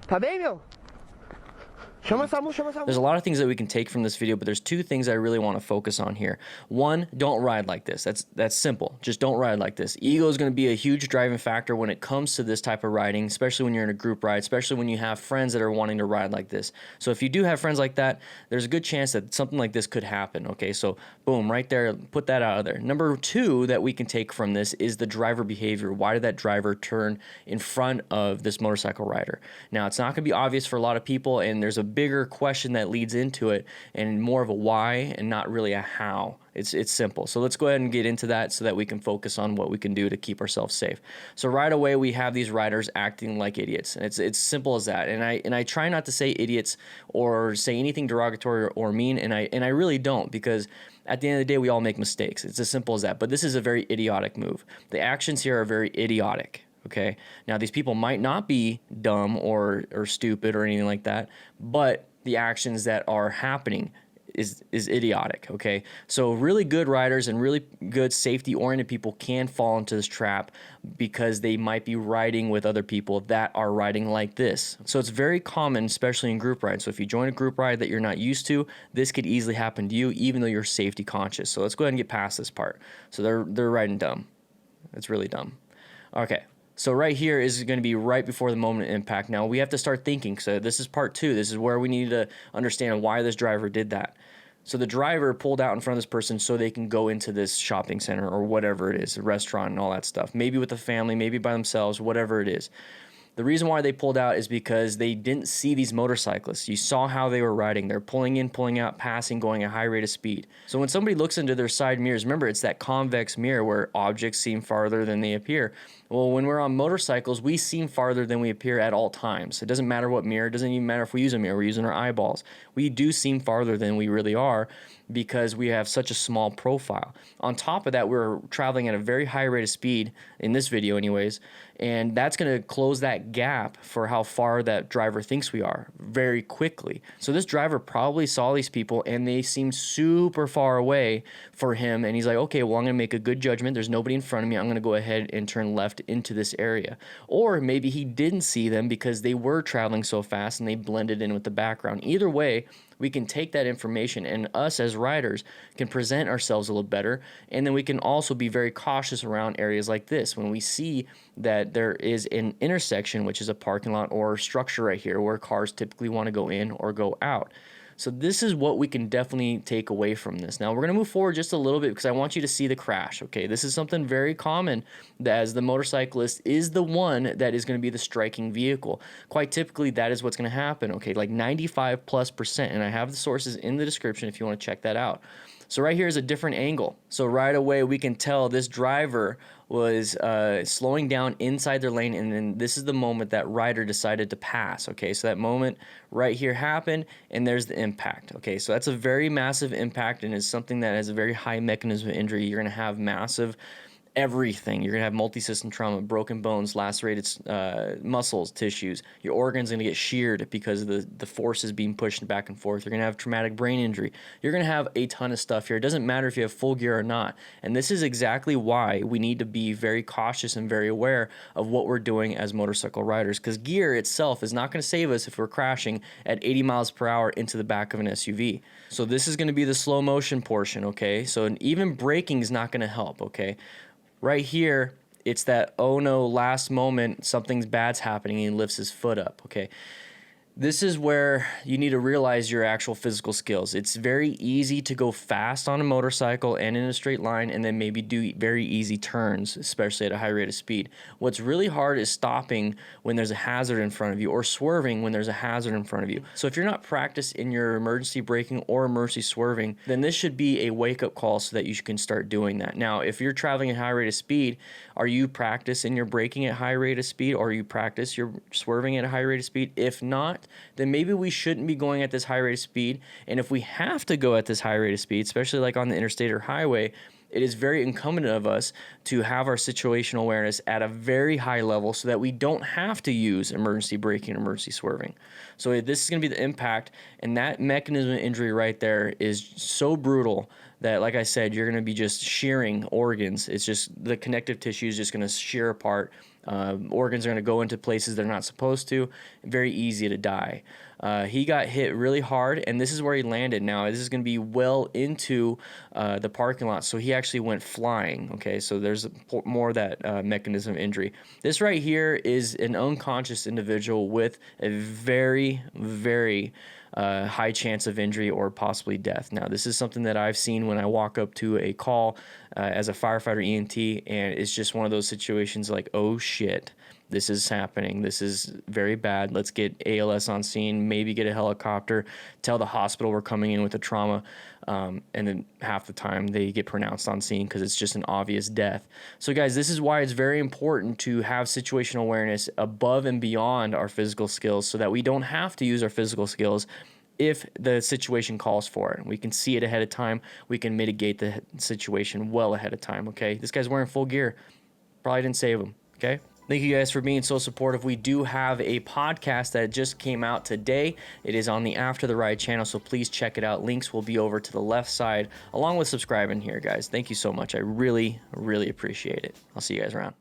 Tá bem, meu? Chama SAMU, chama SAMU. There's a lot of things that we can take from this video, but there's two things I really want to focus on here. One, don't ride like this. That's simple. Just don't ride like this. Ego is going to be a huge driving factor when it comes to this type of riding, especially when you're in a group ride, especially when you have friends that are wanting to ride like this. So if you do have friends like that, there's a good chance that something like this could happen, okay? So boom, right there, put that out of there. Number two that we can take from this is the driver behavior. Why did that driver turn in front of this motorcycle rider? Now, it's not going to be obvious for a lot of people, and there's a bigger question that leads into it and more of a why and not really a how. It's simple. So let's go ahead and get into that so that we can focus on what we can do to keep ourselves safe. So right away we have these riders acting like idiots. And it's simple as that. And I try not to say idiots or say anything derogatory or mean, and I really don't, because at the end of the day we all make mistakes. It's as simple as that. But this is a very idiotic move. The actions here are very idiotic. Okay, now these people might not be dumb or stupid or anything like that, but the actions that are happening is idiotic. Okay, so really good riders and really good safety oriented people can fall into this trap because they might be riding with other people that are riding like this. So it's very common, especially in group rides. So if you join a group ride that you're not used to, this could easily happen to you even though you're safety conscious. So let's go ahead and get past this part. So they're riding dumb. It's really dumb. Okay. So right here is going to be right before the moment of impact. Now we have to start thinking. So this is part two. This is where we need to understand why this driver did that. So the driver pulled out in front of this person so they can go into this shopping center or whatever it is, a restaurant and all that stuff. Maybe with a family, maybe by themselves, whatever it is. The reason why they pulled out is because they didn't see these motorcyclists. You saw how they were riding. They're pulling in, pulling out, passing, going at a high rate of speed. So when somebody looks into their side mirrors, remember, it's that convex mirror where objects seem farther than they appear. Well, when we're on motorcycles, we seem farther than we appear at all times. It doesn't matter what mirror. It doesn't even matter if we use a mirror. We're using our eyeballs. We do seem farther than we really are because we have such a small profile. On top of that, we're traveling at a very high rate of speed, in this video anyways, and that's going to close that gap for how far that driver thinks we are very quickly. So this driver probably saw these people and they seemed super far away for him, and he's like, okay, well, I'm going to make a good judgment. There's nobody in front of me. I'm going to go ahead and turn left into this area. Or maybe he didn't see them because they were traveling so fast and they blended in with the background. Either way, we can take that information and us as riders can present ourselves a little better, and then we can also be very cautious around areas like this when we see that there is an intersection, which is a parking lot or structure right here where cars typically want to go in or go out. So this is what we can definitely take away from this. Now we're going to move forward just a little bit because I want you to see the crash. Okay, this is something very common, that as the motorcyclist is the one that is going to be the striking vehicle. Quite typically that is what's going to happen. Okay, like 95+%, and I have the sources in the description if you want to check that out. So right here is a different angle. So right away we can tell this driver was slowing down inside their lane, and then this is the moment that rider decided to pass. Okay, so that moment right here happened, and there's the impact. Okay, so that's a very massive impact, and is something that has a very high mechanism of injury. You're going to have massive everything. You're going to have multi-system trauma, broken bones, lacerated muscles, tissues. Your organ's going to get sheared because of the forces being pushed back and forth. You're going to have traumatic brain injury. You're going to have a ton of stuff here. It doesn't matter if you have full gear or not. And this is exactly why we need to be very cautious and very aware of what we're doing as motorcycle riders, because gear itself is not going to save us if we're crashing at 80 miles per hour into the back of an SUV. So this is going to be the slow motion portion, okay? So even braking is not going to help, okay? Right here, it's that, oh no, last moment, something's bad's happening, and he lifts his foot up, okay? This is where you need to realize your actual physical skills. It's very easy to go fast on a motorcycle and in a straight line and then maybe do very easy turns, especially at a high rate of speed. What's really hard is stopping when there's a hazard in front of you or swerving when there's a hazard in front of you. So if you're not practiced in your emergency braking or emergency swerving, then this should be a wake-up call so that you can start doing that. Now, if you're traveling at high rate of speed, are you practiced in your braking at high rate of speed, or are you practice your swerving at a high rate of speed? If not, then maybe we shouldn't be going at this high rate of speed. And if we have to go at this high rate of speed, especially like on the interstate or highway, it is very incumbent of us to have our situational awareness at a very high level so that we don't have to use emergency braking, emergency swerving. So this is going to be the impact, and that mechanism of injury right there is so brutal that, like I said, you're going to be just shearing organs. It's just the connective tissue is just going to shear apart, Organs are going to go into places they're not supposed to. Very easy to die. He got hit really hard, and this is where he landed. Now, this is going to be well into the parking lot, so he actually went flying. Okay, so there's more of that mechanism of injury. This right here is an unconscious individual with a very, very high chance of injury or possibly death. Now, this is something that I've seen when I walk up to a call as a firefighter EMT, and it's just one of those situations like, oh shit, this is happening. This is very bad. Let's get ALS on scene, maybe get a helicopter, tell the hospital we're coming in with a trauma, and then half the time they get pronounced on scene because it's just an obvious death. So guys, this is why it's very important to have situational awareness above and beyond our physical skills so that we don't have to use our physical skills if the situation calls for it. We can see it ahead of time. We can mitigate the situation well ahead of time, okay? This guy's wearing full gear. Probably didn't save him, okay? Thank you guys for being so supportive. We do have a podcast that just came out today. It is on the After the Ride channel, so please check it out. Links will be over to the left side, along with subscribing here, guys. Thank you so much. I really, really appreciate it. I'll see you guys around.